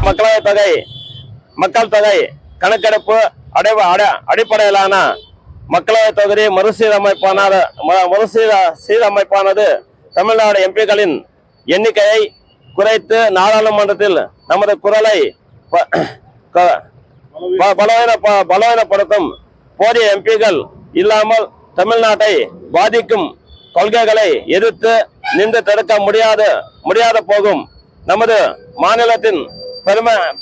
மக்கள் தொகை கணக்கெடுப்பு அடிப்படையிலான மக்களவை தொகுதி மறுசீரமைப்பானது தமிழ்நாடு எம்பிக்களின் எண்ணிக்கையை குறைத்து நாடாளுமன்றத்தில் நமது குரலை பலவீனப்படுத்தும். போதிய எம்பிக்கள் இல்லாமல் தமிழ்நாட்டை பாதிக்கும் கொள்கைகளை எதிர்த்து நின்று தடுக்க முடியாத போகும். நமது மாநிலத்தின்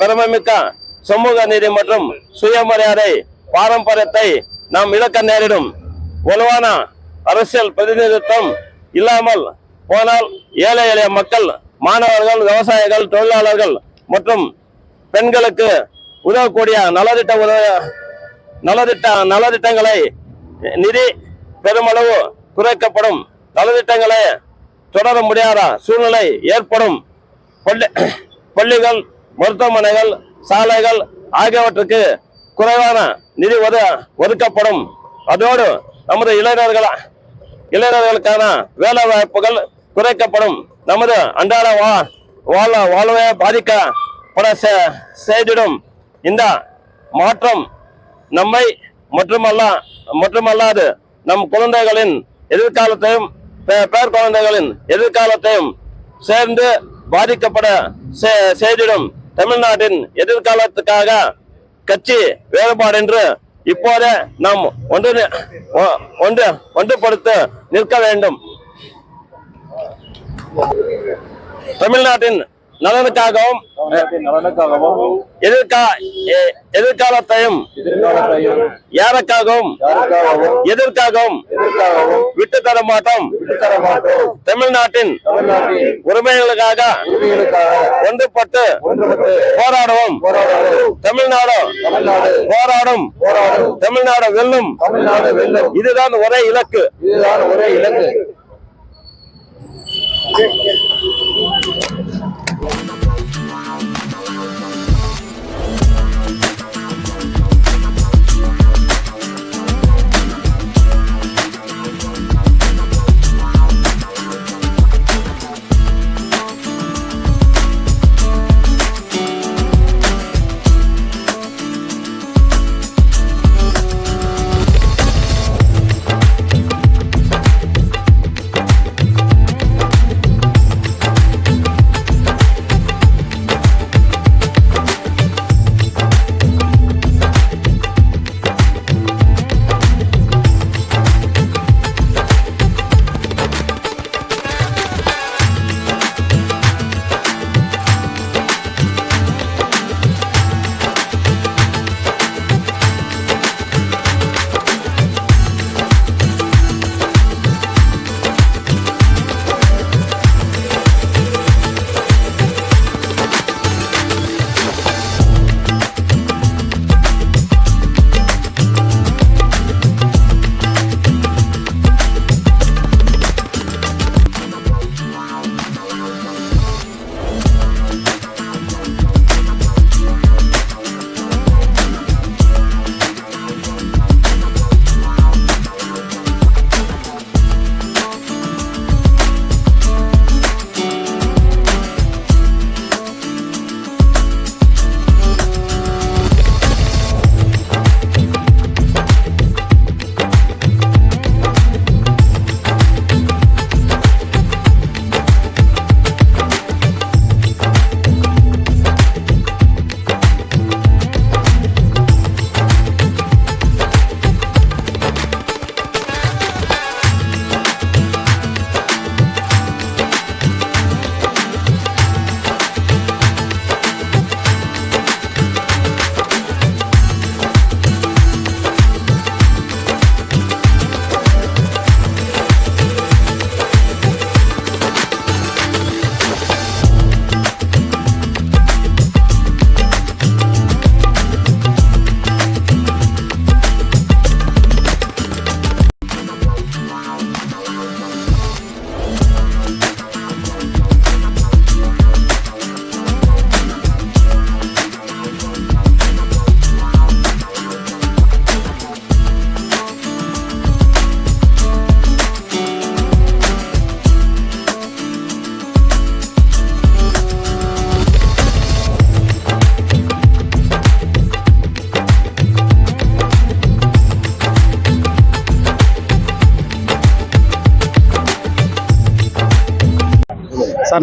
பெருமைமிக்க சமூக நீதி மற்றும் சுயமரியாதை பாரம்பரியத்தை நாம் இழக்க நேரிடும். வலுவான அரசியல் பிரதிநிதித்துவம் இல்லாமல் போனால் ஏழை எளிய மக்கள், மாணவர்கள், விவசாயிகள், தொழிலாளர்கள் மற்றும் பெண்களுக்கு உதவக்கூடிய நலத்திட்டங்களை நிதி பெருமளவு குறைக்கப்படும். நலத்திட்டங்களை தொடர முடியாத சூழ்நிலை ஏற்படும். பள்ளிகள், மருத்துவமனைகள், சாலைகள் ஆகியவற்றுக்கு குறைவான நிதி ஒதுக்கப்படும். அதோடு நமது இளைஞர்களுக்கான வேலை வாய்ப்புகள் குறைக்கப்படும். நமது அன்றாட வாழ்வை பாதிக்கப்பட செய்திடும். இந்த மாற்றம் நம்மை மட்டுமல்லாது நம் குழந்தைகளின் எதிர்காலத்தையும் பேர் குழந்தைகளின் எதிர்காலத்தையும் சேர்ந்து பாதிக்கப்பட செய்திடும். தமிழ்நாட்டின் எதிர்காலத்துக்காக கட்சி வேறுபாடின்றி இப்போதே நாம் ஒன்றுபடுத்த நிற்க வேண்டும். தமிழ்நாட்டின் நலனுக்காகவும் எதிர்காலத்தையும் யாருக்காகவும் எதற்காகவும் விட்டு தர மாட்டோம். தமிழ்நாட்டின் உரிமைகளுக்காக ஒன்றுபட்டு போராடுவோம். தமிழ்நாடு போராடும், தமிழ்நாடு வெல்லும். இதுதான் ஒரே இலக்கு.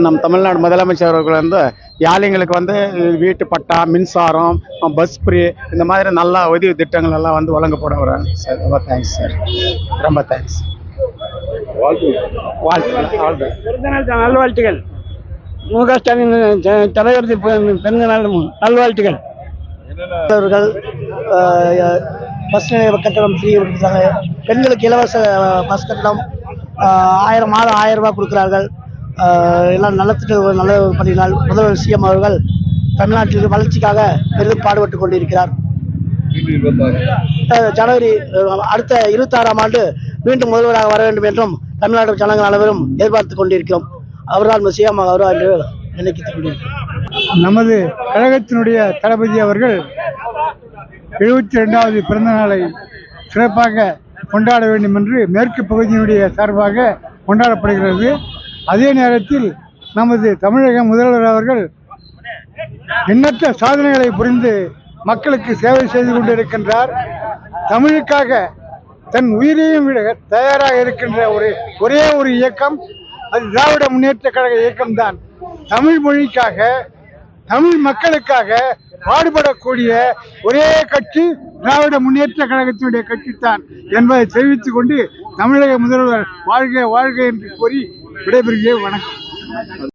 நம் தமிழ்நாடு முதலமைச்சர் அவர்கள் வந்து ஏழைங்களுக்கு வந்து வீட்டு பட்டா, மின்சாரம், பஸ் ஃப்ரீ இந்த மாதிரி நல்ல உதவி திட்டங்கள் எல்லாம் வந்து வழங்கப்பட வராங்க சார். ரொம்ப தேங்க்ஸ் சார், ரொம்ப தேங்க்ஸ். நல்வாழ்த்துகள். மு க ஸ்டாலின் தலைவர் பிறந்த நாள் நல்வாழ்த்துகள். அவர்கள் பஸ் நிலைய கட்டணம் ஃப்ரீ கொடுத்தாங்க. பெண்களுக்கு இலவச பஸ் கட்டணம் 1000 மாதம் 1000 ரூபாய் கொடுக்கிறார்கள். எல்லாம் நலத்திட்டங்கள் நல்ல பண்ணினால் முதல்வர் சிஎம் அவர்கள் தமிழ்நாட்டில் வளர்ச்சிக்காக பெரிதும் பாடுபட்டு கொண்டிருக்கிறார். ஜனவரி அடுத்த 26ஆம் ஆண்டு மீண்டும் முதல்வராக வர வேண்டும் என்றும் தமிழ்நாடு ஜனங்கள் அனைவரும் எதிர்பார்த்து கொண்டிருக்கிறோம். அவர்தான் சிஎம் அவரா என்று நினைத்துக் கொண்டிருக்கிறோம். நமது கழகத்தினுடைய தளபதி அவர்கள் 72வது பிறந்த நாளை சிறப்பாக கொண்டாட வேண்டும் என்று மேற்கு பகுதியினுடைய சார்பாக கொண்டாடப்படுகிறது. அதே நேரத்தில் நமது தமிழக முதல்வர் அவர்கள் எண்ணற்ற சாதனைகளை புரிந்து மக்களுக்கு சேவை செய்து கொண்டிருக்கின்றார். தமிழுக்காக தன் உயிரையும் விட தயாராக இருக்கின்ற ஒரே ஒரு இயக்கம் அது திராவிட முன்னேற்ற கழக இயக்கம்தான். தமிழ் மொழிக்காக, தமிழ் மக்களுக்காக பாடுபடக்கூடிய ஒரே கட்சி திராவிட முன்னேற்ற கழகத்தினுடைய கட்சித்தான் என்பதை தெரிவித்துக் கொண்டு தமிழக முதல்வர் வாழ்க வாழ்க என்று கூறி விடைபெறுகிறேன். வணக்கம்.